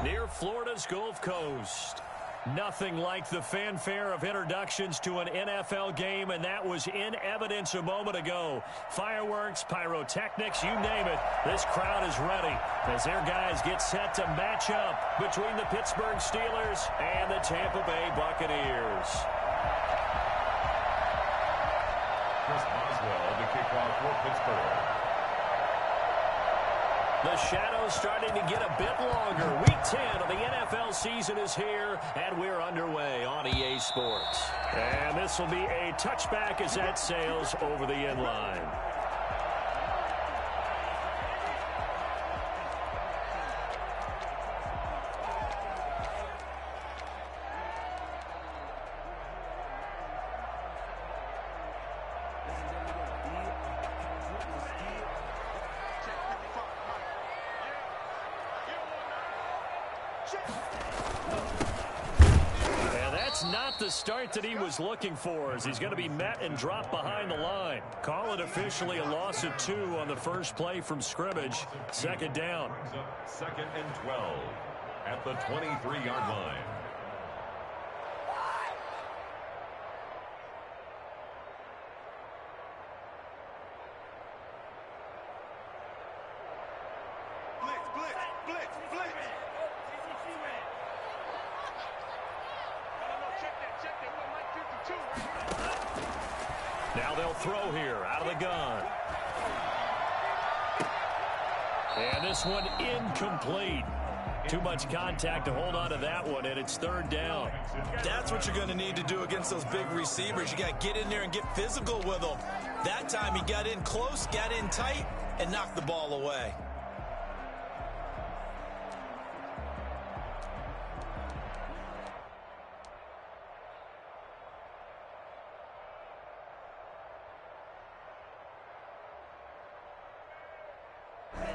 near Florida's Gulf Coast. Nothing like the fanfare of introductions to an NFL game, and that was in evidence a moment ago. Fireworks, pyrotechnics, you name it. This crowd is ready as their guys get set to match up between the Pittsburgh Steelers and the Tampa Bay Buccaneers. Chris Boswell, the kickoff for Pittsburgh. The shadow's starting to get a bit longer. Week 10 of the NFL season is here, and we're underway on EA Sports. And this will be a touchback as that sails over the end line. And that's not the start that he was looking for, as he's going to be met and dropped behind the line. Call it officially a loss of 2 on the first play from scrimmage. Second down. Second and 12 at the 23-yard line. Now they'll throw here out of the gun. And this one incomplete. Too much contact to hold on to that one, and it's third down. That's what you're going to need to do against those big receivers. You got to get in there and get physical with them. That time he got in close, got in tight, and knocked the ball away.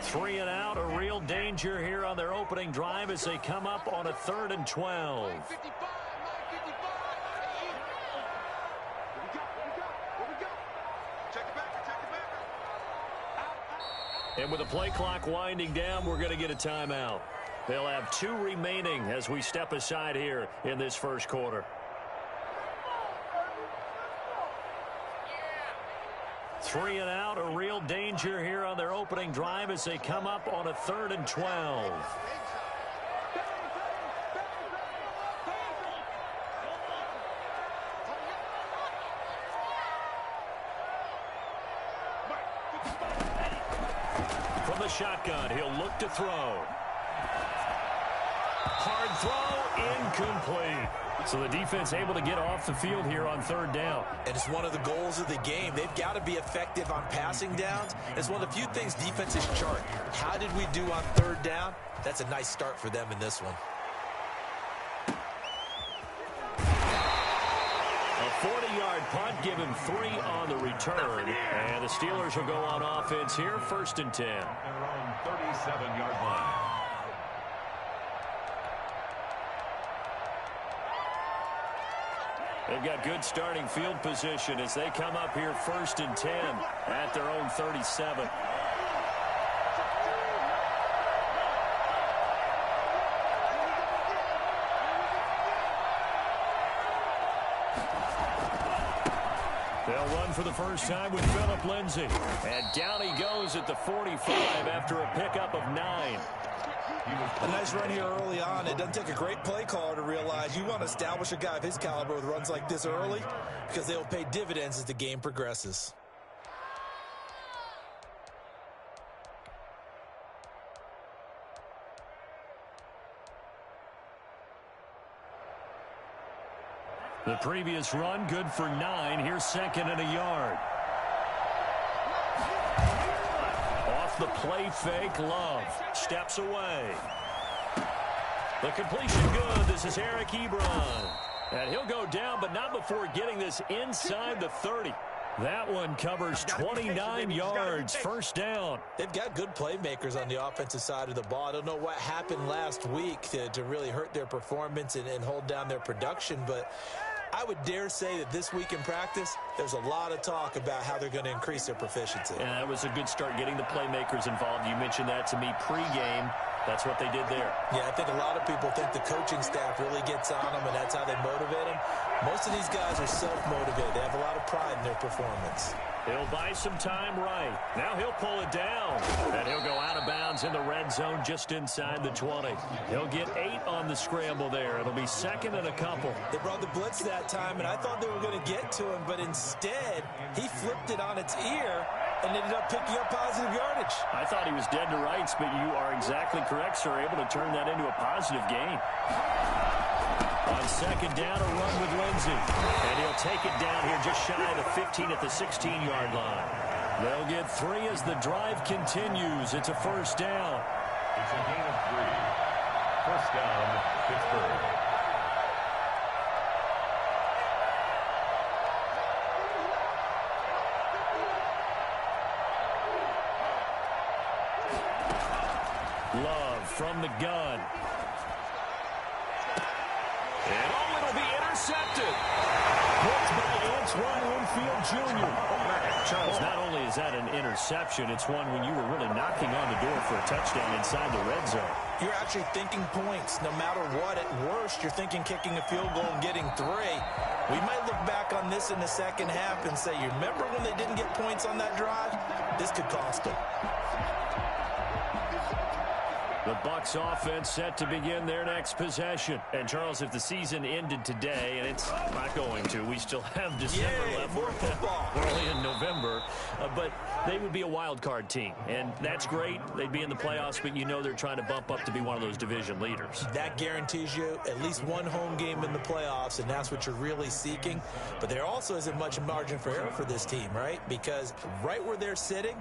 Three and out, a real danger here on their opening drive as they come up on a 3rd and 12. And with the play clock winding down, we're going to get a timeout. They'll have 2 remaining as we step aside here in this first quarter. Three and out, a real danger here on their opening drive as they come up on a 3rd and 12. From the shotgun, he'll look to throw. Hard throw, incomplete. So the defense able to get off the field here on 3rd down. And it's one of the goals of the game. They've got to be effective on passing downs. It's one of the few things defenses chart. How did we do on 3rd down? That's a nice start for them in this one. A 40-yard punt, give him 3 on the return. And the Steelers will go on offense here, 1st and 10. And around 37-yard line. They've got good starting field position as they come up here 1st and 10 at their own 37. They'll run for the first time with Phillip Lindsay. And down he goes at the 45 after a pickup of 9. A nice run here early on. It doesn't take a great play caller to realize you want to establish a guy of his caliber with runs like this early because they'll pay dividends as the game progresses. The previous run good for 9. Here's 2nd and a yard. Off the play fake, Love steps away. The completion good. This is Eric Ebron. And he'll go down, but not before getting this inside the 30. That one covers 29 yards. First down. They've got good playmakers on the offensive side of the ball. I don't know what happened last week to really hurt their performance and hold down their production, but I would dare say that this week in practice, there's a lot of talk about how they're going to increase their proficiency. Yeah, that was a good start getting the playmakers involved. You mentioned that to me pregame. That's what they did there. Yeah, I think a lot of people think the coaching staff really gets on them, and that's how they motivate them. Most of these guys are self-motivated. They have a lot of pride in their performance. He'll buy some time right. Now he'll pull it down. And he'll go out of bounds in the red zone just inside the 20. He'll get 8 on the scramble there. It'll be second and a couple. They brought the blitz that time, and I thought they were going to get to him, but instead he flipped it on its ear and ended up picking up positive yardage. I thought he was dead to rights, but you are exactly correct, sir. Able to turn that into a positive gain. On second down, a run with Lindsey. And he'll take it down here just shy of the 15 at the 16-yard line. They'll get 3 as the drive continues. It's a first down. It's a gain of 3. First down, Pittsburgh. Love from the gun. And oh, it'll be intercepted. Picked by Antoine Winfield Jr. Charles, not only is that an interception, it's one when you were really knocking on the door for a touchdown inside the red zone. You're actually thinking points. No matter what, at worst, you're thinking kicking a field goal and getting 3. We might look back on this in the second half and say, you remember when they didn't get points on that drive? This could cost them. The Bucs offense set to begin their next possession. And, Charles, if the season ended today, and it's not going to, we still have December left. More football. Early in November. But they would be a wild card team. And that's great. They'd be in the playoffs, but you know they're trying to bump up to be one of those division leaders. That guarantees you at least one home game in the playoffs, and that's what you're really seeking. But there also isn't much margin for error for this team, right? Because right where they're sitting,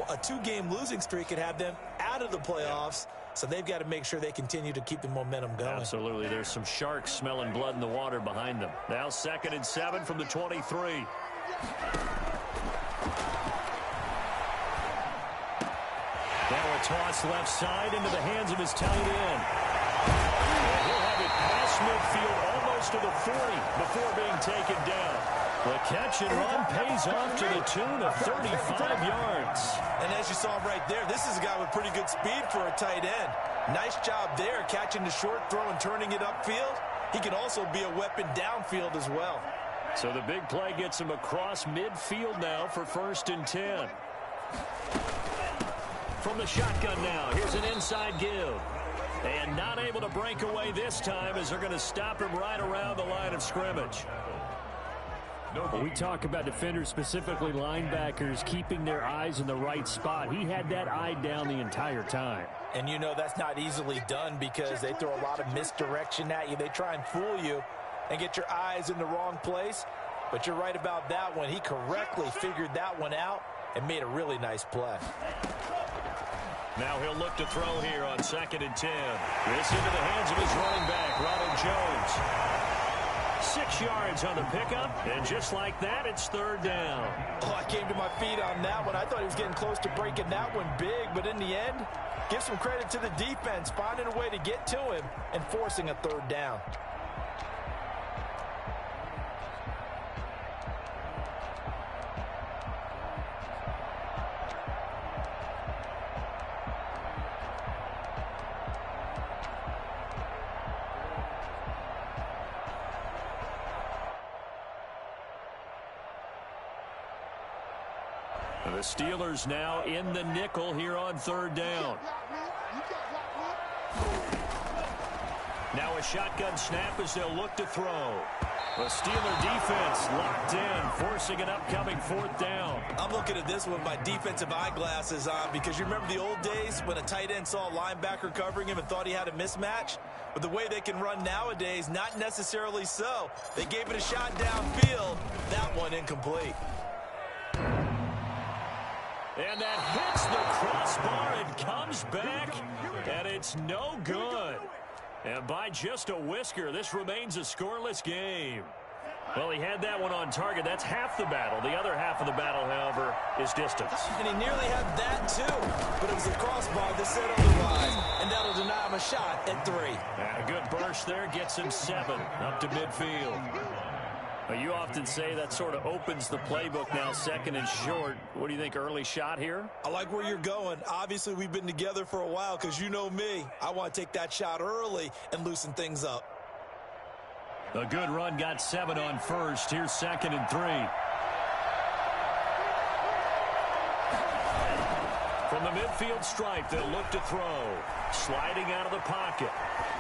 a 2-game losing streak could have them out of the playoffs, so they've got to make sure they continue to keep the momentum going. Absolutely. There's some sharks smelling blood in the water behind them. Now 2nd and 7 from the 23. Now a toss left side into the hands of his tight end. And he'll have it past midfield almost to the 40 before being taken down. The catch and run pays off to the tune of 35 yards. And as you saw right there, this is a guy with pretty good speed for a tight end. Nice job there, catching the short throw and turning it upfield. He can also be a weapon downfield as well. So the big play gets him across midfield now for 1st and 10. From the shotgun now, here's an inside give. And not able to break away this time as they're going to stop him right around the line of scrimmage. When we talk about defenders, specifically linebackers, keeping their eyes in the right spot, he had that eye down the entire time. And you know that's not easily done because they throw a lot of misdirection at you. They try and fool you and get your eyes in the wrong place. But you're right about that one. He correctly figured that one out and made a really nice play. Now he'll look to throw here on 2nd and 10. This into the hands of his running back, Ronald Jones. 6 yards on the pickup, and just like that, it's 3rd down. Oh, I came to my feet on that one. I thought he was getting close to breaking that one big, but in the end, give some credit to the defense, finding a way to get to him and forcing a 3rd down. The Steelers now in the nickel here on 3rd down. Now a shotgun snap as they'll look to throw. The Steeler defense locked in, forcing an upcoming 4th down. I'm looking at this with my defensive eyeglasses on because you remember the old days when a tight end saw a linebacker covering him and thought he had a mismatch? But the way they can run nowadays, not necessarily so. They gave it a shot downfield. That one incomplete. And that hits the crossbar and comes back, and it's no good. And by just a whisker, this remains a scoreless game. Well, he had that one on target. That's half the battle. The other half of the battle, however, is distance. And he nearly had that, too. But it was a crossbar that said otherwise, and that'll deny him a shot at 3. And a good burst there gets him 7 up to midfield. Well, you often say that sort of opens the playbook now, second and short. What do you think, early shot here? I like where you're going. Obviously, we've been together for a while because you know me. I want to take that shot early and loosen things up. A good run, got 7 on first. Here's second and 3. From the midfield stripe, they'll look to throw. Sliding out of the pocket.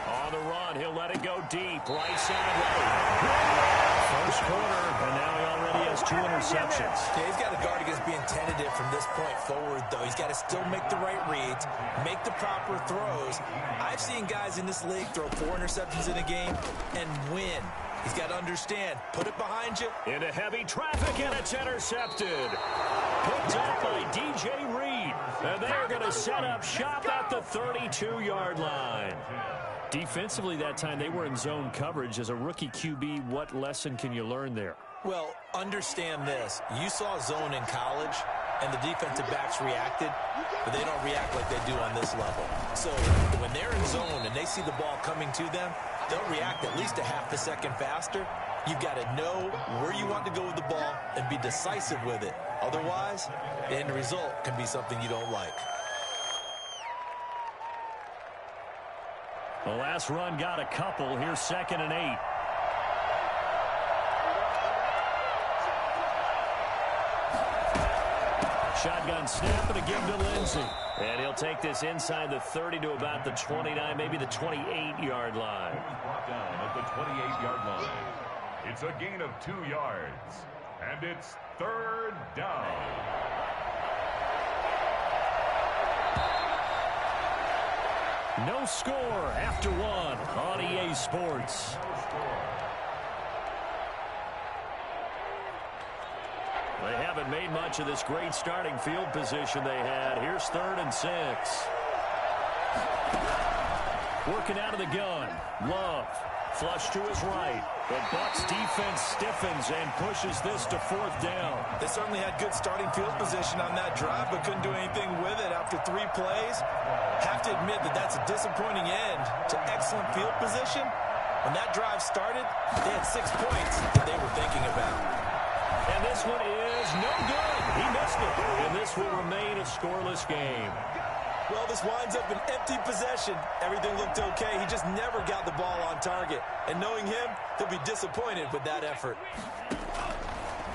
On the run, he'll let it go deep. Right side, right. First quarter, and now he already has 2 interceptions. Yeah, he's got to guard against being tentative from this point forward, though. He's got to still make the right reads, make the proper throws. I've seen guys in this league throw 4 interceptions in a game and win. He's got to understand, put it behind you. Into heavy traffic, and it's intercepted. Picked up by DJ Reed. And they're going to set up shop at the 32-yard line. Defensively that time, they were in zone coverage. As a rookie QB, what lesson can you learn there? Well, understand this. You saw zone in college, and the defensive backs reacted, but they don't react like they do on this level. So when they're in zone and they see the ball coming to them, they'll react at least a half a second faster. You've got to know where you want to go with the ball and be decisive with it. Otherwise, the end result can be something you don't like. The last run got a couple. Here's second and 8. Shotgun snap, and a give to Lindsey. And he'll take this inside the 30 to about the 29, maybe the 28-yard line. Brought down at the 28-yard line. It's a gain of 2 yards. And it's third down. No score after 1 on EA Sports. They haven't made much of this great starting field position they had. Here's 3rd and 6. Working out of the gun. Love. Flush to his right. The Bucs defense stiffens and pushes this to 4th down. They certainly had good starting field position on that drive, but couldn't do anything with it after 3 plays. Have to admit that that's a disappointing end to excellent field position. When that drive started, they had 6 points that they were thinking about. And this one is no good. He missed it. And this will remain a scoreless game. Well, this winds up an empty possession. Everything looked okay. He just never got the ball on target. And knowing him, he'll be disappointed with that effort.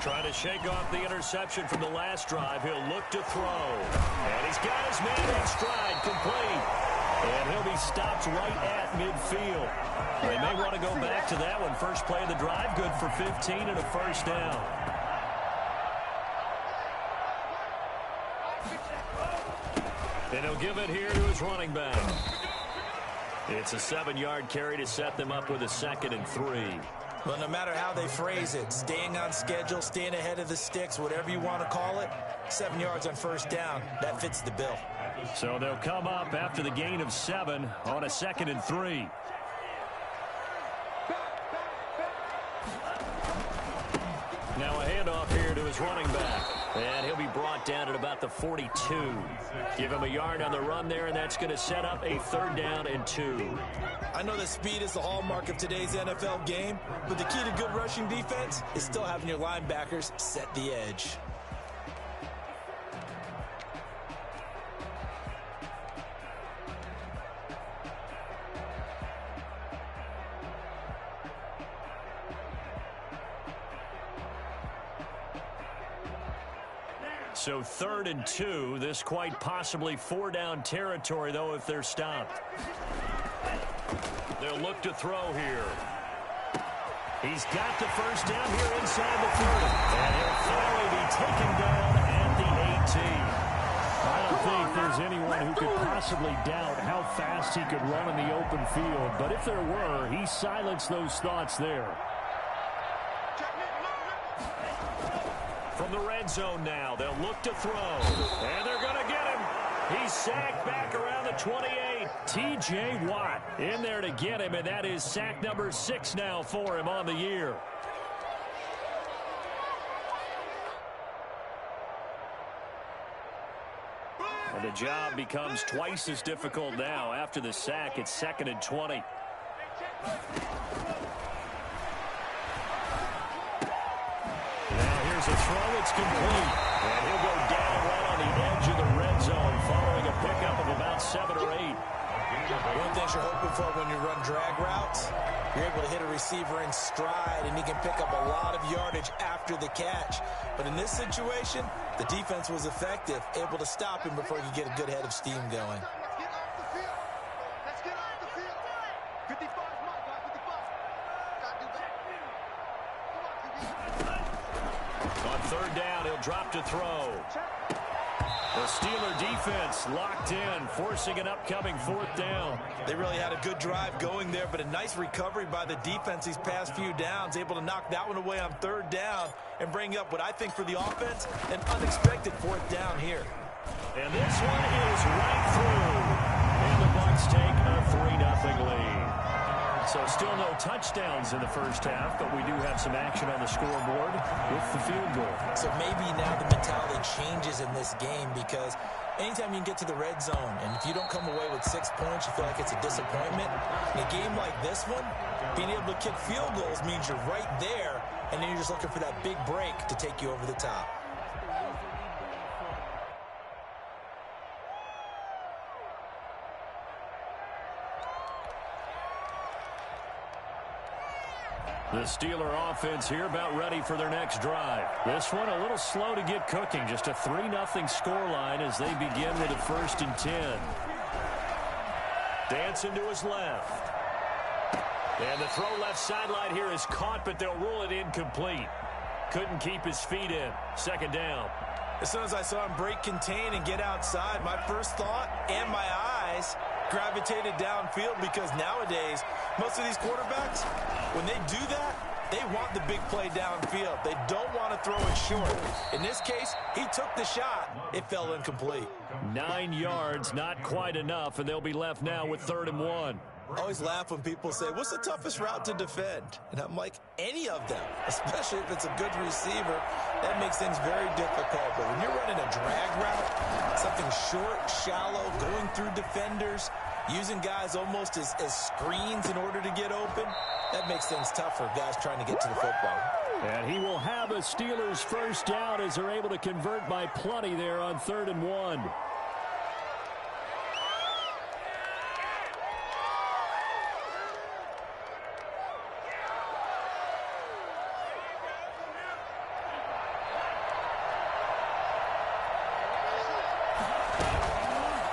Trying to shake off the interception from the last drive. He'll look to throw. And he's got his man in stride, complete. And he'll be stopped right at midfield. They may want to go back to that one. First play of the drive, good for 15 and a first down. And he'll give it here to his running back. It's a 7-yard carry to set them up with a 2nd and 3. Well, no matter how they phrase it, staying on schedule, staying ahead of the sticks, whatever you want to call it, 7 yards on first down, that fits the bill. So they'll come up after the gain of 7 on a 2nd and 3. Now a handoff here to his running back. And he'll be brought down at about the 42. Give him a yard on the run there, and that's going to set up a 3rd down and 2. I know that speed is the hallmark of today's NFL game, but the key to good rushing defense is still having your linebackers set the edge. So 3rd and 2. This quite possibly 4-down territory, though, if they're stopped. They'll look to throw here. He's got the first down here inside the 30. And he'll finally be taken down at the 18. I don't think there's anyone who could possibly doubt how fast he could run in the open field. But if there were, he silenced those thoughts there. From the red zone now, they'll look to throw. And they're going to get him. He's sacked back around the 28. T.J. Watt in there to get him, and that is sack number 6 now for him on the year. And the job becomes twice as difficult now. After the sack, it's 2nd and 20. There's a throw. It's complete. And he'll go down right on the edge of the red zone following a pickup of about 7 or 8. One thing you're hoping for when you run drag routes, you're able to hit a receiver in stride, and he can pick up a lot of yardage after the catch. But in this situation, the defense was effective, able to stop him before he could get a good head of steam going. Let's get off the field. 55 mark, 55. Gotta do better. On third down, he'll drop to throw. The Steeler defense locked in, forcing an upcoming fourth down. They really had a good drive going there, but a nice recovery by the defense these past few downs, able to knock that one away on third down and bring up what I think for the offense, an unexpected fourth down here. And this one is right through. And the Bucs take a 3-0 lead. So still no touchdowns in the first half, but we do have some action on the scoreboard with the field goal. So maybe now the mentality changes in this game, because anytime you can get to the red zone, and if you don't come away with 6 points, you feel like it's a disappointment. In a game like this one, being able to kick field goals means you're right there, and then you're just looking for that big break to take you over the top. The Steeler offense here about ready for their next drive. This one a little slow to get cooking. Just a 3-0 scoreline as they begin with a 1st and 10. Dancing to his left. And the throw left sideline here is caught, but they'll rule it incomplete. Couldn't keep his feet in. 2nd down. As soon as I saw him break contain and get outside, my first thought and my eyes gravitated downfield, because nowadays most of these quarterbacks, when they do that, they want the big play downfield. They don't want to throw it short. In this case, he took the shot. It fell incomplete. 9 yards, not quite enough, and they'll be left now with 3rd and 1. I always laugh when people say, what's the toughest route to defend? And I'm like, any of them, especially if it's a good receiver. That makes things very difficult. But when you're running a drag route, something short, shallow, going through defenders, using guys almost as screens in order to get open, that makes things tough for guys trying to get to the football. And he will have a Steelers 1st down as they're able to convert by plenty there on 3rd and 1.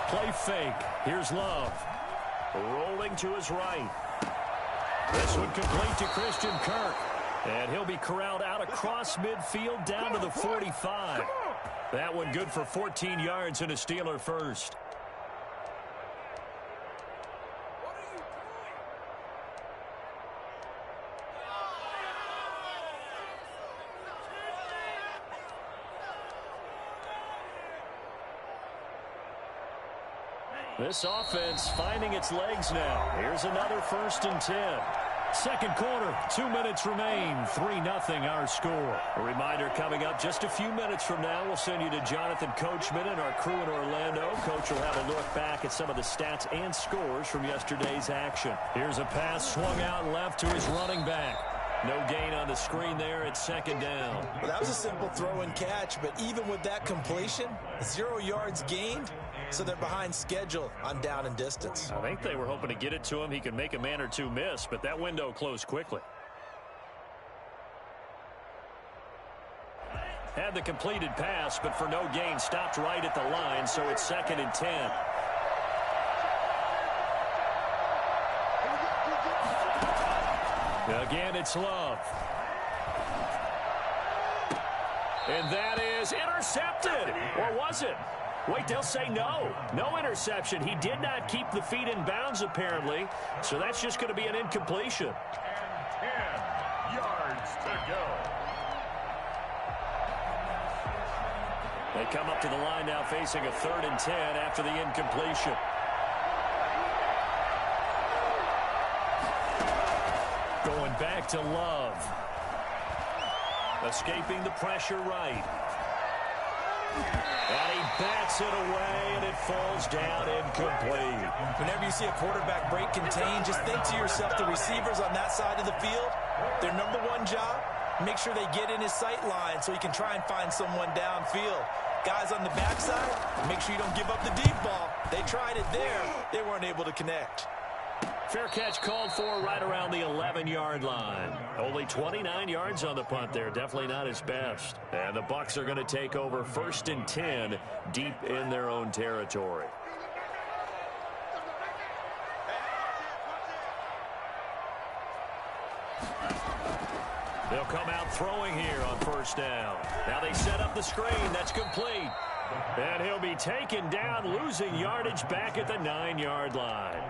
Play fake. Here's Love. Rolling to his right. This one complete to Christian Kirk. And he'll be corralled out across midfield down to the 45. That one good for 14 yards and a Steeler 1st. This offense finding its legs now. Here's another 1st and 10. 2nd quarter, 2 minutes remain. 3-0 our score. A reminder coming up just a few minutes from now. We'll send you to Jonathan Coachman and our crew in Orlando. Coach will have a look back at some of the stats and scores from yesterday's action. Here's a pass swung out left to his running back. No gain on the screen there at 2nd down. Well, that was a simple throw and catch, but even with that completion, 0 yards gained, so they're behind schedule on down and distance. I think they were hoping to get it to him. He could make a man or two miss, but that window closed quickly. Had the completed pass, but for no gain, stopped right at the line, so it's 2nd and 10. Again, it's Love. And that is intercepted. Or was it? Wait, they'll say no. No interception. He did not keep the feet in bounds, apparently. So that's just going to be an incompletion. And 10 yards to go. They come up to the line now facing a 3rd and 10 after the incompletion. Going back to Love. Escaping the pressure right. And he bats it away, and it falls down incomplete. Whenever you see a quarterback break contain, just think to yourself, the receivers on that side of the field, their number one job Make sure they get in his sight line so he can try and find someone downfield. Guys on the backside, make sure you don't give up the deep ball. They tried it there. They weren't able to connect. Fair catch called for right around the 11-yard line. Only 29 yards on the punt there. Definitely not his best. And the Bucs are going to take over 1st and 10 deep in their own territory. They'll come out throwing here on 1st down. Now they set up the screen. That's complete. And he'll be taken down, losing yardage back at the 9-yard line.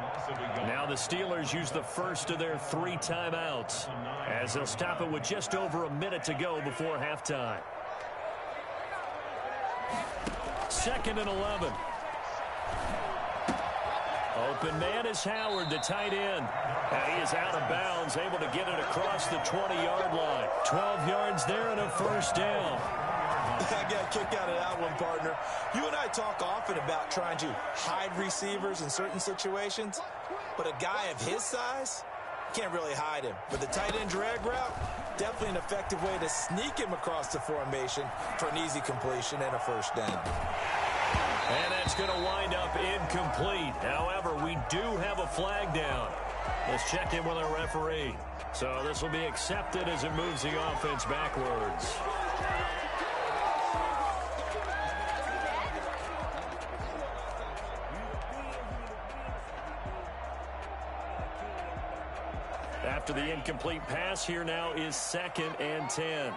Now the Steelers use the first of their 3 timeouts as they'll stop it with just over a minute to go before halftime. 2nd and 11. Open man is Howard, the tight end. And he is out of bounds, able to get it across the 20-yard line. 12 yards there and a 1st down. I got a kick out of that one, partner. You and I talk often about trying to hide receivers in certain situations, but a guy of his size, can't really hide him. But the tight end drag route, definitely an effective way to sneak him across the formation for an easy completion and a 1st down. And that's going to wind up incomplete. However, we do have a flag down. Let's check in with our referee. So this will be accepted as it moves the offense backwards. After the incomplete pass, here now is 2nd and 10.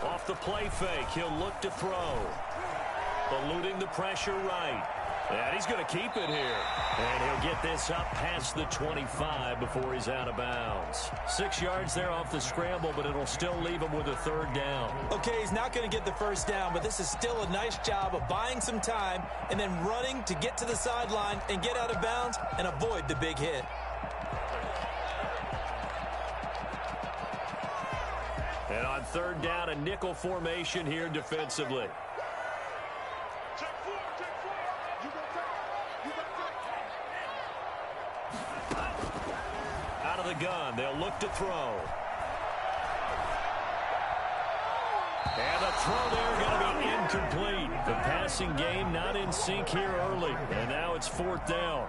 Off the play fake, he'll look to throw. Eluding the pressure right. And he's going to keep it here. And he'll get this up past the 25 before he's out of bounds. 6 yards there off the scramble, but it'll still leave him with a 3rd down. Okay, he's not going to get the 1st down, but this is still a nice job of buying some time and then running to get to the sideline and get out of bounds and avoid the big hit. And on 3rd down, a nickel formation here defensively. Out of the gun, they'll look to throw. And the throw there going to be incomplete. The passing game not in sync here early. And now it's 4th down.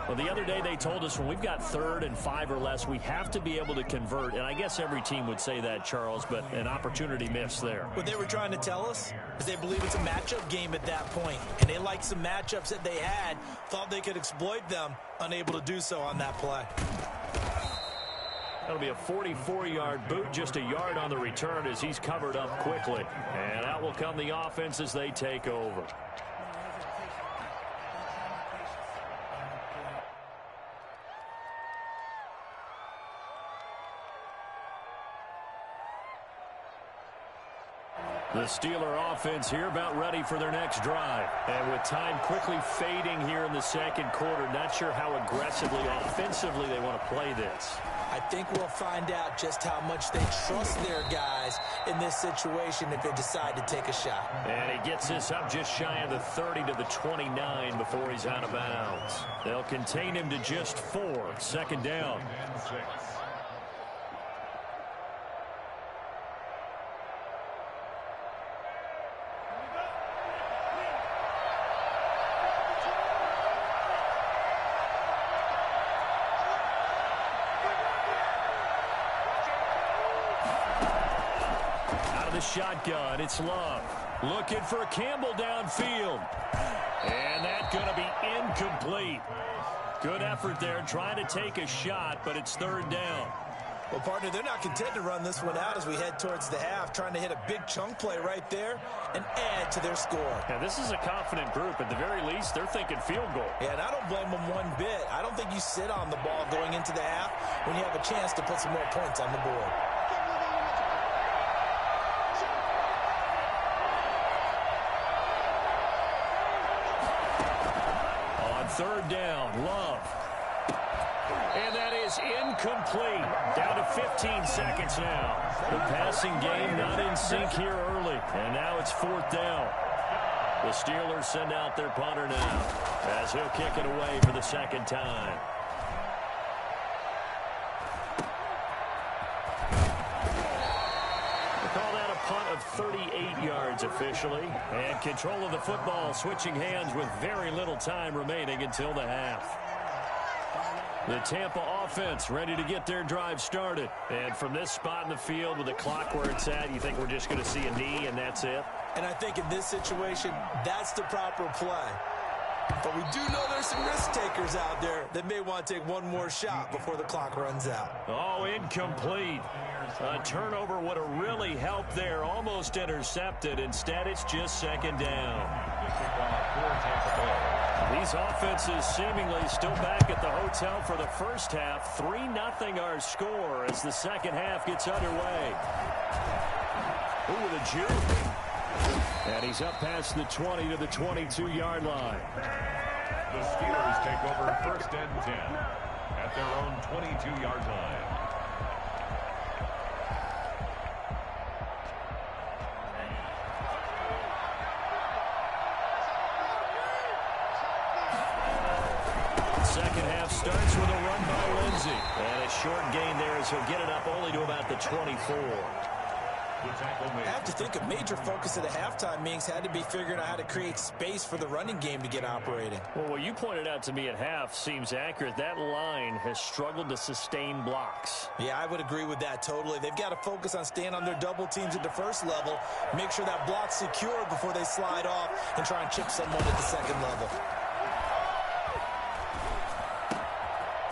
Well, the other day they told us when we've got 3rd and 5 or less, we have to be able to convert. And I guess every team would say that, Charles, but an opportunity missed there. What they were trying to tell us is they believe it's a matchup game at that point. And they liked some matchups that they had, thought they could exploit them, unable to do so on that play. That'll be a 44-yard boot, just a yard on the return as he's covered up quickly. And out will come the offense as they take over. The Steeler offense here about ready for their next drive. And with time quickly fading here in the 2nd quarter, not sure how aggressively, offensively they want to play this. I think we'll find out just how much they trust their guys in this situation if they decide to take a shot. And he gets this up just shy of the 30 to the 29 before he's out of bounds. They'll contain him to just 4. 2nd down. Shotgun, it's Love. Looking for Campbell downfield. And that's going to be incomplete. Good effort there, trying to take a shot, but it's 3rd down. Well, partner, they're not content to run this one out as we head towards the half, trying to hit a big chunk play right there and add to their score. Yeah, this is a confident group. At the very least, they're thinking field goal. Yeah, and I don't blame them one bit. I don't think you sit on the ball going into the half when you have a chance to put some more points on the board. On 3rd down, Love. And that is incomplete. Down to 15 seconds now. The passing game not in sync here early. And now it's 4th down. The Steelers send out their punter now as he'll kick it away for the 2nd time. yards officially. And control of the football switching hands with very little time remaining until the half. The Tampa offense ready to get their drive started. And from this spot in the field with the clock where it's at, you think we're just going to see a knee and that's it? And I think in this situation, that's the proper play. But we do know there's some risk takers out there that may want to take one more shot before the clock runs out. Oh, incomplete. A turnover would have really helped there. Almost intercepted. Instead, it's just second down. These offenses seemingly still back at the hotel for the first half. 3-0 our score as the second half gets underway. Ooh, with a juke. And he's up past the 20 to the 22-yard line. The Steelers take over 1st and 10 at their own 22-yard line. Second half starts with a run by Lindsey. And a short gain there as he'll get it up only to about the 24. I have to think a major focus of the halftime meetings had to be figuring out how to create space for the running game to get operating. Well, what you pointed out to me at half seems accurate. That line has struggled to sustain blocks. Yeah, I would agree with that totally. They've got to focus on staying on their double teams at the first level, make sure that block's secure before they slide off and try and chip someone at the second level.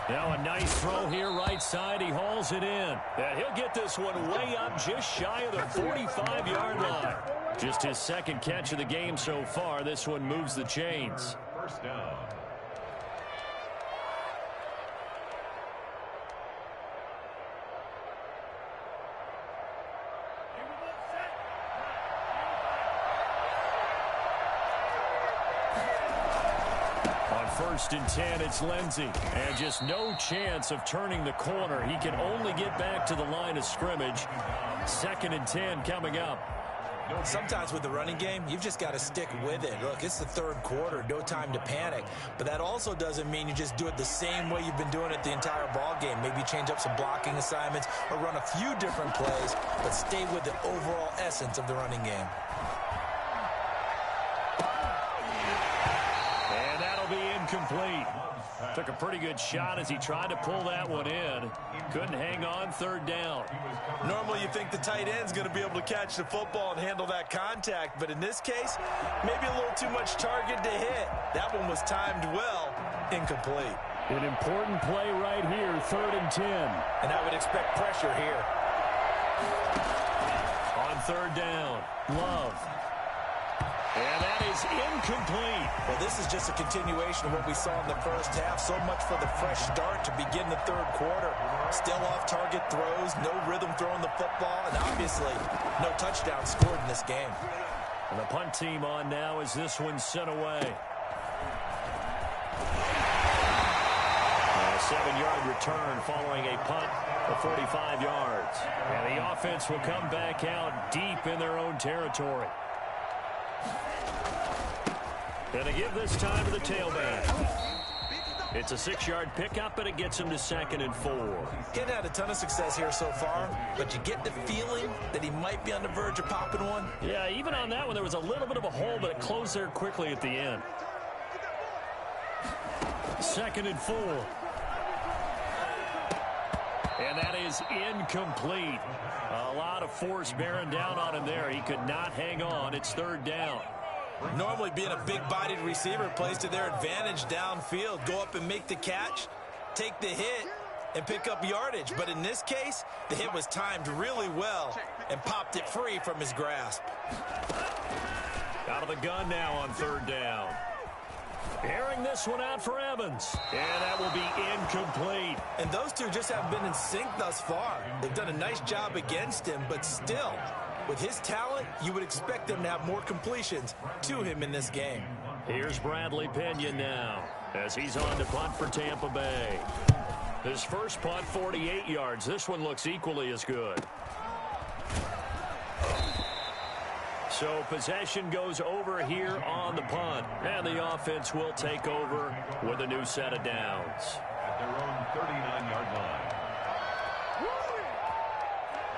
Now a nice throw here right side. He hauls it in. And he'll get this one way up just shy of the 45-yard line. Just his second catch of the game so far. This one moves the chains. First down. First and 10, it's Lindsey. And just no chance of turning the corner. He can only get back to the line of scrimmage. 2nd and 10 coming up. Sometimes with the running game, you've just got to stick with it. Look, it's the third quarter, no time to panic. But that also doesn't mean you just do it the same way you've been doing it the entire ball game. Maybe change up some blocking assignments or run a few different plays, but stay with the overall essence of the running game. Complete. Took a pretty good shot as he tried to pull that one in. Couldn't hang on 3rd down. Normally you think the tight end's going to be able to catch the football and handle that contact, but in this case, maybe a little too much target to hit. That one was timed well. Incomplete. An important play right here, 3rd and 10. And I would expect pressure here. On 3rd down, Love. And that is incomplete. Well, this is just a continuation of what we saw in the first half. So much for the fresh start to begin the third quarter. Still off-target throws, no rhythm throwing the football, and obviously no touchdown scored in this game. And the punt team on now as this one's sent away. A 7-yard return following a punt of 45 yards. And the offense will come back out deep in their own territory. And to give this time to the tailback. It's a 6-yard pickup, and it gets him to 2nd and 4. Getting had a ton of success here so far, but you get the feeling that he might be on the verge of popping one. Yeah, even on that one, there was a little bit of a hole, but it closed there quickly at the end. 2nd and 4. And that is incomplete. A lot of force bearing down on him there. He could not hang on. It's 3rd down. Normally being a big-bodied receiver plays to their advantage downfield. Go up and make the catch, take the hit, and pick up yardage. But in this case, the hit was timed really well and popped it free from his grasp. Out of the gun now on 3rd down. Airing this one out for Evans. And that will be incomplete. And those two just haven't been in sync thus far. They've done a nice job against him, but still, with his talent, you would expect them to have more completions to him in this game. Here's Bradley Pinion now as he's on to punt for Tampa Bay. His first punt, 48 yards. This one looks equally as good. So possession goes over here on the punt. And the offense will take over with a new set of downs. At their own 39-yard line.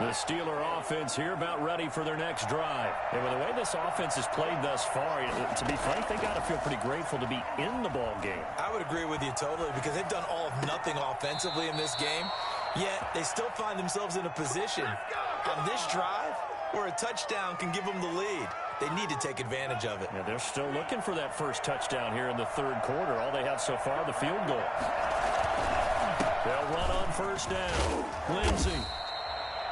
The Steeler offense here about ready for their next drive. And with the way this offense has played thus far, to be frank, they got to feel pretty grateful to be in the ball game. I would agree with you totally because they've done all of nothing offensively in this game, yet they still find themselves in a position on this drive where a touchdown can give them the lead. They need to take advantage of it. Yeah, they're still looking for that first touchdown here in the third quarter. All they have so far, the field goal. They'll run on first down. Lindsey.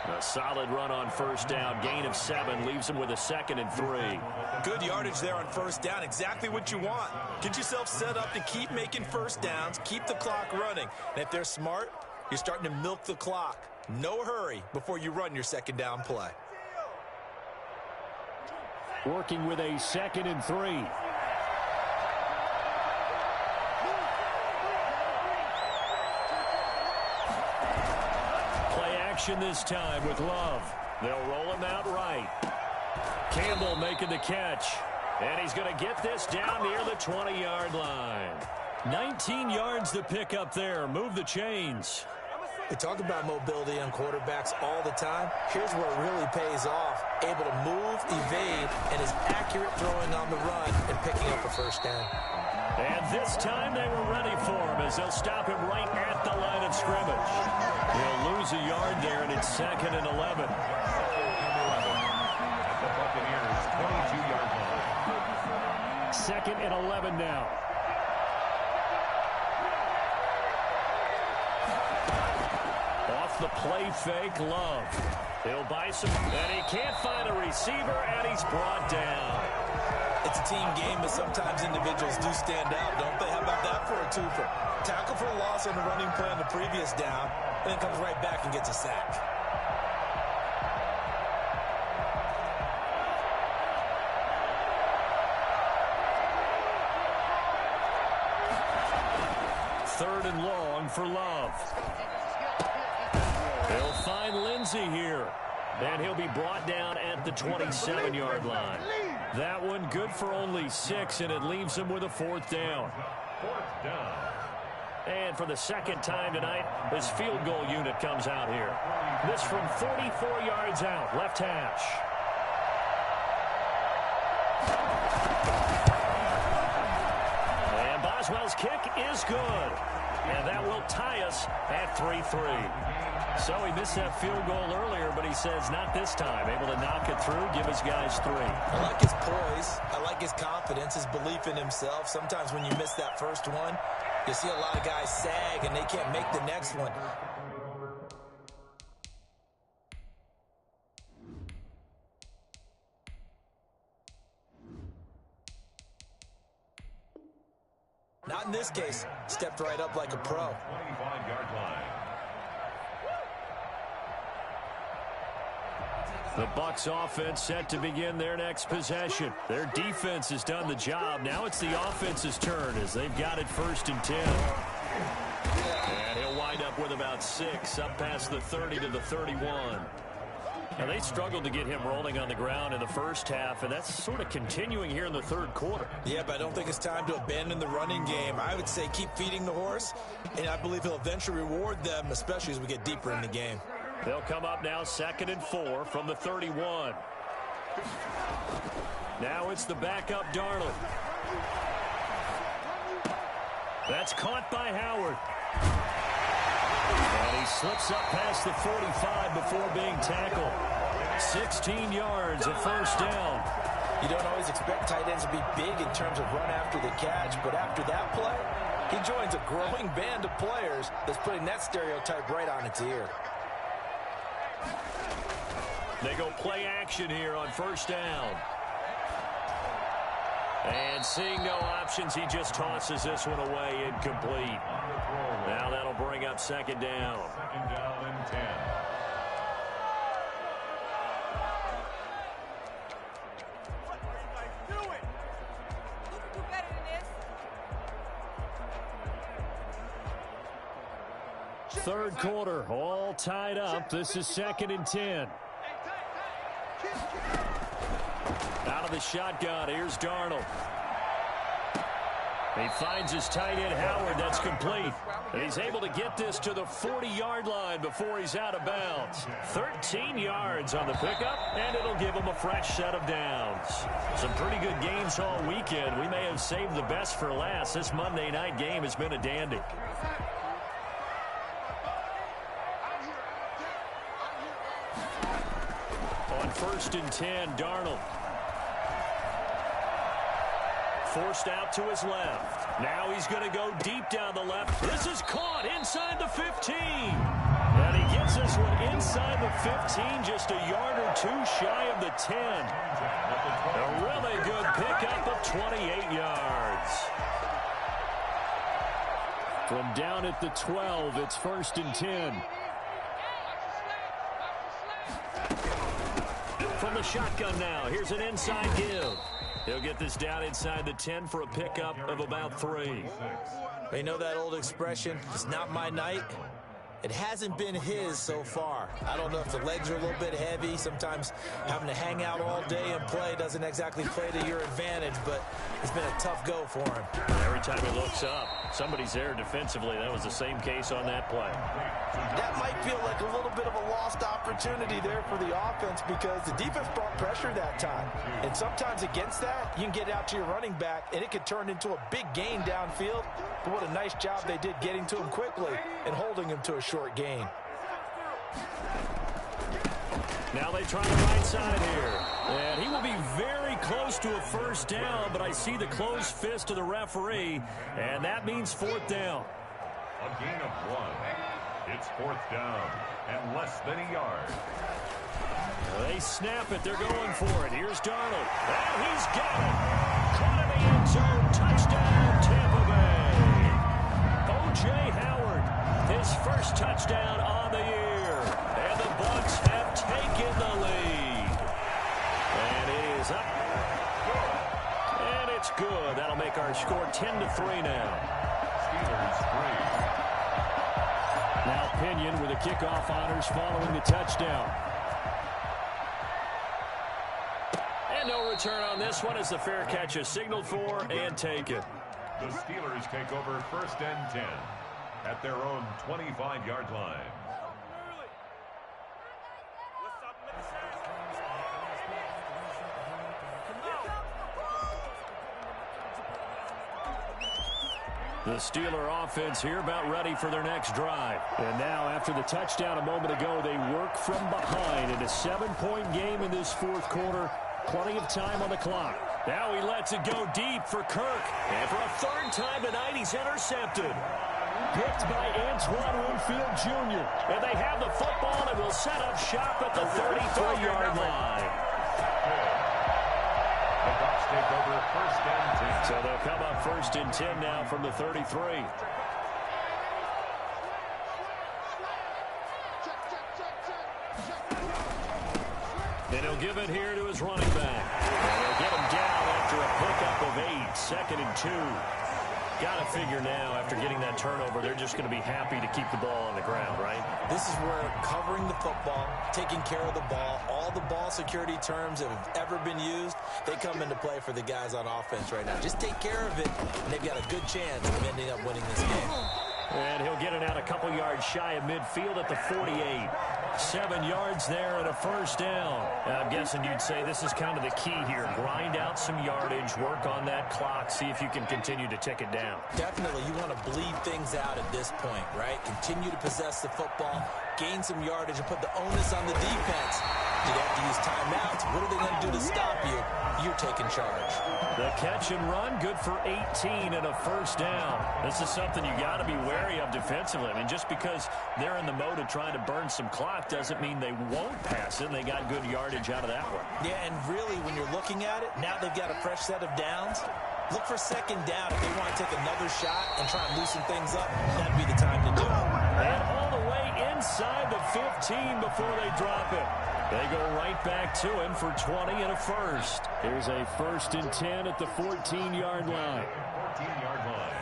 A solid run on first down. Gain of 7 leaves them with a 2nd and 3. Good yardage there on first down. Exactly what you want. Get yourself set up to keep making first downs. Keep the clock running. And if they're smart, you're starting to milk the clock. No hurry before you run your second down play. Working with a 2nd and 3. This time with Love. They'll roll him out right. Campbell making the catch. And he's going to get this down near the 20-yard line. 19 yards to pick up there. Move the chains. We talk about mobility on quarterbacks all the time. Here's where it really pays off. Able to move, evade, and is accurate throwing on the run and picking up a first down. And this time they were ready for him as they'll stop him right at the line of scrimmage. He'll lose a yard there, and it's 2nd and 11. At the Buccaneers' 22-yard line. 2nd and 11 now. Off the play fake, Love. He'll buy some, and he can't find a receiver, and he's brought down. It's a team game, but sometimes individuals do stand out, don't they? How about that for a twofer? Tackle for a loss on the running play on the previous down, and then comes right back and gets a sack. Third and long for Love. They'll find Lindsey here. And he'll be brought down at the 27-yard line. That one good for only 6, and it leaves him with a 4th down. 4th down. And for the second time tonight, his field goal unit comes out here. This from 44 yards out, left hash. And Boswell's kick is good. And that will tie us at 3-3. So he missed that field goal earlier, but he says not this time. Able to knock it through, give his guys 3. I like his poise. I like his confidence, his belief in himself. Sometimes when you miss that first one, you see a lot of guys sag and they can't make the next one. Not in this case. Stepped right up like a pro. 25-yard line. The Bucs offense set to begin their next possession. Their defense has done the job. Now it's the offense's turn as they've got it 1st and 10. And he'll wind up with about 6 up past the 30 to the 31. Now they struggled to get him rolling on the ground in the first half, and that's sort of continuing here in the third quarter. Yeah, but I don't think it's time to abandon the running game. I would say keep feeding the horse, and I believe he'll eventually reward them, especially as we get deeper in the game. They'll come up now 2nd and 4 from the 31. Now it's the backup Darnold. That's caught by Howard. And he slips up past the 45 before being tackled. 16 yards at first down. You don't always expect tight ends to be big in terms of run after the catch, but after that play, he joins a growing band of players that's putting that stereotype right on its ear. They go play action here on first down. And seeing no options, he just tosses this one away, incomplete. Now that'll bring up 2nd down. 2nd down and 10. Third quarter, all tied up. This is 2nd and 10. Out of the shotgun, here's Darnold. He finds his tight end, Howard. That's complete. And he's able to get this to the 40-yard line before he's out of bounds. 13 yards on the pickup, and it'll give him a fresh set of downs. Some pretty good games all weekend. We may have saved the best for last. This Monday night game has been a dandy. On 1st and 10, Darnold. Forced out to his left. Now he's going to go deep down the left. This is caught inside the 15. And he gets this one inside the 15, just a yard or two shy of the 10. A really good pickup of 28 yards. From down at the 12, it's 1st and 10. From the shotgun now, here's an inside give. He'll get this down inside the 10 for a pickup of about 3. You know that old expression, it's not my night? It hasn't been his so far. I don't know if the legs are a little bit heavy. Sometimes having to hang out all day and play doesn't exactly play to your advantage, but it's been a tough go for him. Every time he looks up, somebody's there defensively. That was the same case on that play. That might feel like a little bit of a lost opportunity there for the offense because the defense brought pressure that time. And sometimes against that, you can get out to your running back, and it could turn into a big gain downfield. But what a nice job they did getting to him quickly and holding him to a short gain. Now they try the right side here. And he will be very close to a first down, but I see the closed fist of the referee, and that means 4th down. A gain of 1. It's 4th down and less than a yard. They snap it. They're going for it. Here's Darnold. And he's got it. Caught in the end zone. Touchdown, Tampa Bay. O.J. Howard, his first touchdown on the year. And the Bucs have taken the lead. And it is up. And it's good. That'll make our score 10-3 now. Steelers 3. Now Pinion with the kickoff honors following the touchdown. And no return on this one as the fair catch is signaled for and taken. The Steelers take over 1st and 10 at their own 25-yard line. The Steeler offense here about ready for their next drive. And now after the touchdown a moment ago, they work from behind in a 7-point game in this 4th quarter. Plenty of time on the clock. Now he lets it go deep for Kirk. And for a 3rd time tonight, he's intercepted. Picked by Antoine Winfield Jr. And they have the football and will set up shop at the 33-yard line. The Bucs take over 1st and 10. So they'll come up 1st and 10 now from the 33. And he'll give it here to his running back. And they'll get him down after a pickup of 8. 2nd and 2. Got to figure now, after getting that turnover, they're just going to be happy to keep the ball on the ground, right? This is where covering the football, taking care of the ball, all the ball security terms that have ever been used, they come into play for the guys on offense right now. Just take care of it, and they've got a good chance of ending up winning this game. And he'll get it out a couple yards shy of midfield at the 48. 7 yards there and a 1st down. I'm guessing you'd say this is kind of the key here. Grind out some yardage, work on that clock, see if you can continue to tick it down. Definitely, you want to bleed things out at this point, right? Continue to possess the football, gain some yardage, and put the onus on the defense. Do they have to use timeouts? What are they going to do to stop you? You're taking charge. The catch and run, good for 18 and a 1st down. This is something you got to be wary of defensively. I mean, just because they're in the mode of trying to burn some clock doesn't mean they won't pass it. And they got good yardage out of that one. Yeah, and really, when you're looking at it, now they've got a fresh set of downs. Look for 2nd down. If they want to take another shot and try and loosen things up, that'd be the time to do it. And all the way inside the 15 before they drop it. They go right back to him for 20 and a 1st. Here's a 1st and 10 at the 14-yard line. 14-yard line.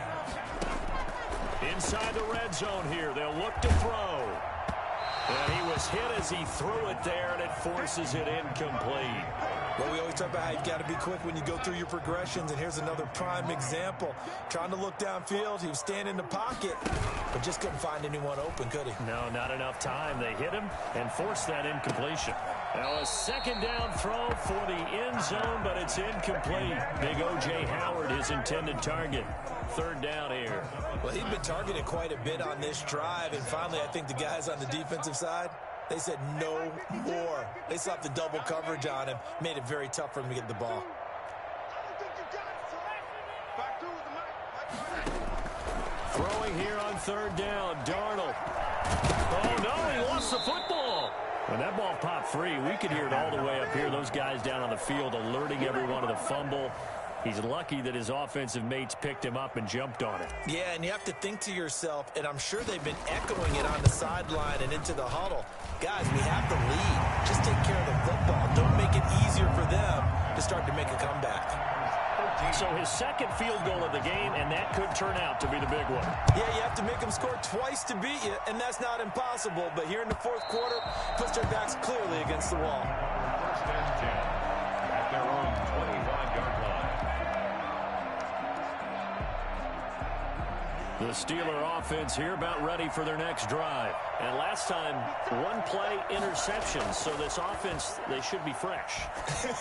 Inside the red zone here. They'll look to throw. And he was hit as he threw it there, and it forces it incomplete. Well, we always talk about how you've got to be quick when you go through your progressions, and here's another prime example. Trying to look downfield, he was standing in the pocket, but just couldn't find anyone open, could he? No, not enough time. They hit him and forced that incompletion. Now a second down throw for the end zone, but it's incomplete. Big O.J. Howard, his intended target. Third down here. Well, he'd been targeted quite a bit on this drive, and finally I think the guys on the defensive side, they said no more. They slapped the double coverage on him, made it very tough for him to get the ball. Throwing here on third down, Darnold. Oh, no, he lost the football. When that ball popped free, we could hear it all the way up here. Those guys down on the field alerting everyone of the fumble. He's lucky that his offensive mates picked him up and jumped on it. Yeah, and you have to think to yourself, and I'm sure they've been echoing it on the sideline and into the huddle. Guys, we have the lead. Just take care of the football. Don't make it easier for them to start to make a comeback. So his second field goal of the game, and that could turn out to be the big one. Yeah, you have to make them score twice to beat you, and that's not impossible. But here in the fourth quarter, puts their backs clearly against the wall. First and 10 at their own 21-yard line. The Steeler offense here about ready for their next drive. And last time, one-play interception. So this offense, they should be fresh.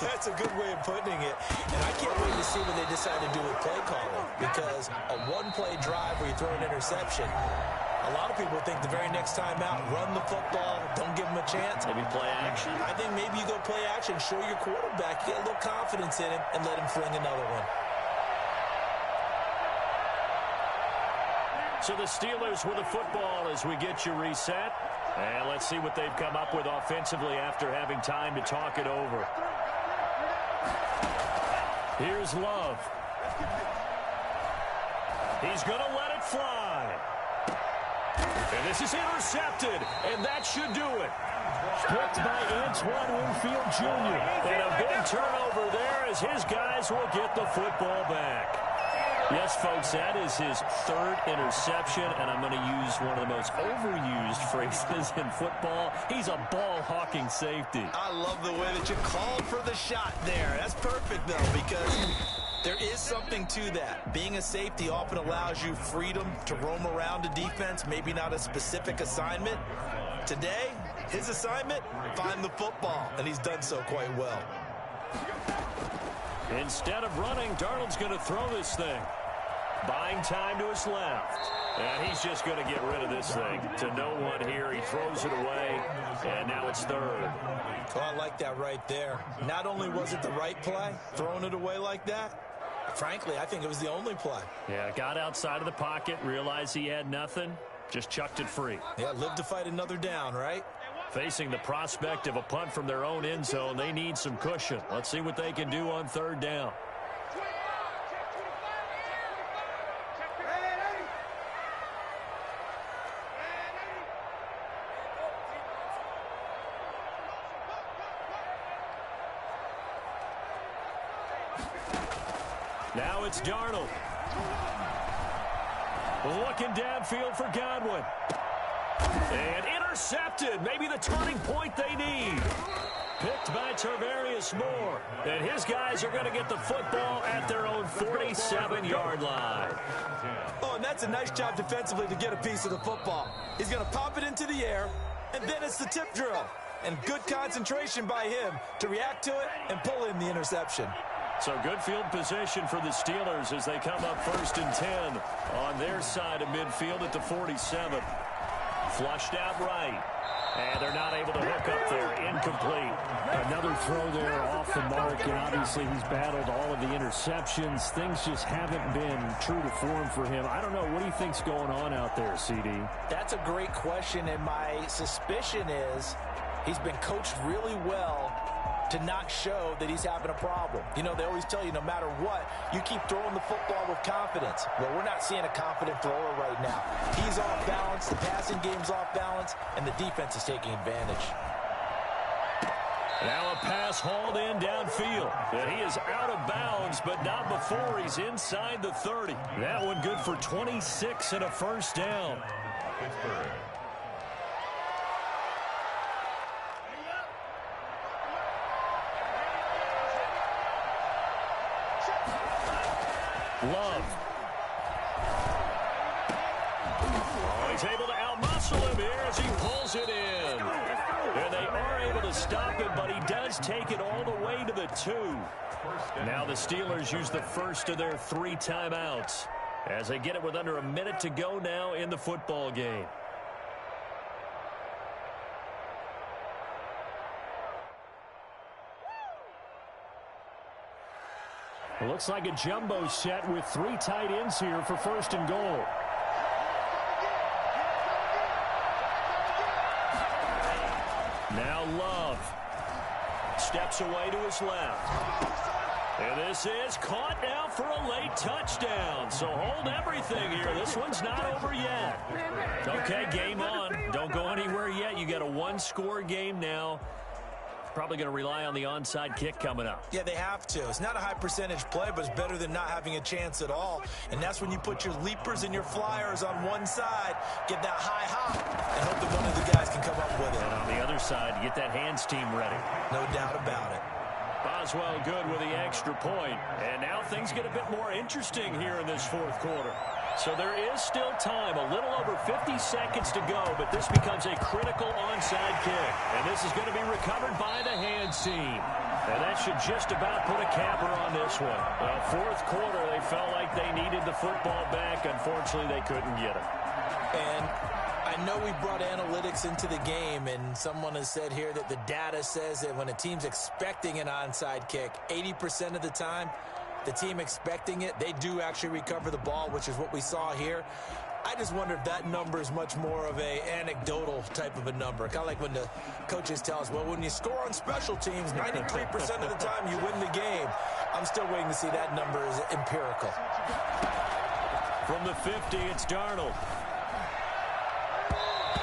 That's a good way of putting it. And I can't wait to see what they decide to do with play calling. Because a one-play drive where you throw an interception, a lot of people think the very next time out, run the football, don't give them a chance. Maybe play action. I think maybe you go play action, show your quarterback, get a little confidence in him, and let him fling another one. So the Steelers with the football as we get you reset. And let's see what they've come up with offensively after having time to talk it over. Here's Love. He's going to let it fly. And this is intercepted, and that should do it. Picked by Antoine Winfield Jr. And a big turnover there as his guys will get the football back. Yes, folks, that is his third interception, and I'm going to use one of the most overused phrases in football. He's a ball-hawking safety. I love the way that you called for the shot there. That's perfect, though, because there is something to that. Being a safety often allows you freedom to roam around a defense, maybe not a specific assignment. Today, his assignment, find the football, and he's done so quite well. Instead of running, Darnold's going to throw this thing. Buying time to his left. And he's just going to get rid of this thing. To no one here. He throws it away. And now it's third. Oh, I like that right there. Not only was it the right play, throwing it away like that, frankly, I think it was the only play. Yeah, got outside of the pocket, realized he had nothing, just chucked it free. Yeah, live to fight another down, right? Facing the prospect of a punt from their own end zone, they need some cushion. Let's see what they can do on third down. Now it's Darnold. Looking downfield for Godwin. And intercepted. Maybe the turning point they need. Picked by Tarvarius Moore. And his guys are going to get the football at their own 47-yard line. Oh, and that's a nice job defensively to get a piece of the football. He's going to pop it into the air, and then it's the tip drill. And good concentration by him to react to it and pull in the interception. So good field position for the Steelers as they come up 1st and 10 on their side of midfield at the 47. Flushed out right. And they're not able to hook up there. Incomplete. Another throw there off the mark, and obviously he's battled all of the interceptions. Things just haven't been true to form for him. I don't know. What do you think's going on out there, CD? That's a great question, and my suspicion is he's been coached really well to not show that he's having a problem. You know, they always tell you no matter what, you keep throwing the football with confidence. Well, we're not seeing a confident thrower right now. He's off balance, the passing game's off balance, and the defense is taking advantage. Now a pass hauled in downfield. And he is out of bounds, but not before he's inside the 30. That one good for 26 and a first down. Pittsburgh. Love. Oh, he's able to outmuscle him here as he pulls it in. And they are able to stop him, but he does take it all the way to the 2. Now the Steelers use the first of their 3 timeouts as they get it with under a minute to go now in the football game. It looks like a jumbo set with 3 tight ends here for 1st and goal. Now Love steps away to his left. And this is caught now for a late touchdown. So hold everything here. This one's not over yet. Okay, game on. Don't go anywhere yet. You got a 1-score game now. Probably going to rely on the onside kick coming up. Yeah, they have to. It's not a high percentage play, but it's better than not having a chance at all. And that's when you put your leapers and your flyers on one side, get that high hop, and hope that one of the guys can come up with it. And on the other side, get that hands team ready. No doubt about it. Boswell good with the extra point. And now things get a bit more interesting here in this 4th quarter. So there is still time, a little over 50 seconds to go, but this becomes a critical onside kick. And this is going to be recovered by the hands team. And that should just about put a capper on this one. Well, 4th quarter, they felt like they needed the football back. Unfortunately, they couldn't get it. And I know we brought analytics into the game, and someone has said here that the data says that when a team's expecting an onside kick, 80% of the time, the team expecting it, they do actually recover the ball, which is what we saw here. I just wonder if that number is much more of a anecdotal type of a number. Kind of like when the coaches tell us, well, when you score on special teams, 93% of the time you win the game. I'm still waiting to see that number is empirical. From the 50, it's Darnold.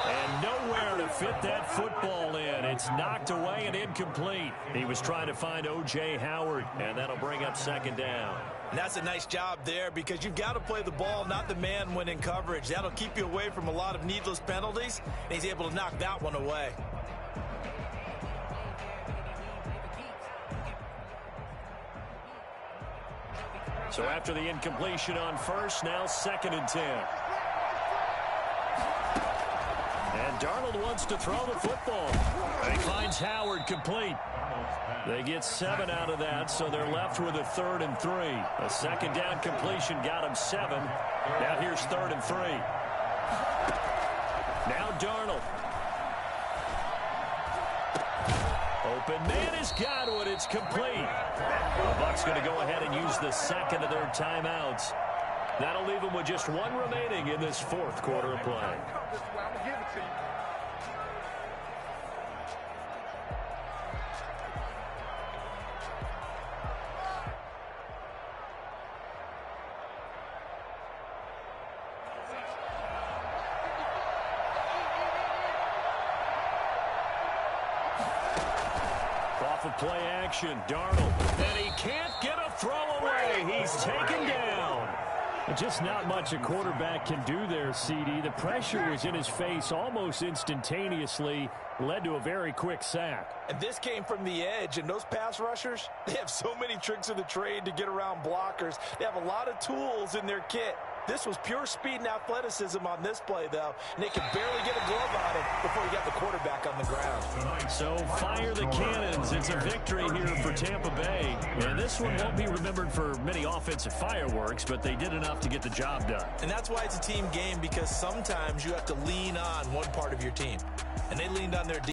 And nowhere to fit that football in. It's knocked away and incomplete. He was trying to find O.J. Howard, and that'll bring up 2nd down. And that's a nice job there because you've got to play the ball, not the man when in coverage. That'll keep you away from a lot of needless penalties, and he's able to knock that one away. So after the incompletion on 1st, now 2nd and 10. And Darnold wants to throw the football. And he finds Howard complete. They get 7 out of that, so they're left with a 3rd and 3. A 2nd down completion got him 7. Now here's 3rd and 3. Now Darnold. Open man has got it. It's complete. The Bucs going to go ahead and use the 2nd of their timeouts. That'll leave them with just 1 remaining in this 4th quarter of play. Off of play action, Darnold. And he can't get a throw away. He's taken down. Just not much a quarterback can do there, CD. The pressure was in his face almost instantaneously, led to a very quick sack. And this came from the edge, and those pass rushers, they have so many tricks of the trade to get around blockers. They have a lot of tools in their kit. This was pure speed and athleticism on this play, though, and they could barely get a glove on it before he got the quarterback on the ground. So fire the cannons. It's a victory here for Tampa Bay. And this one won't be remembered for many offensive fireworks, but they did enough to get the job done. And that's why it's a team game, because sometimes you have to lean on one part of your team. And they leaned on their defense.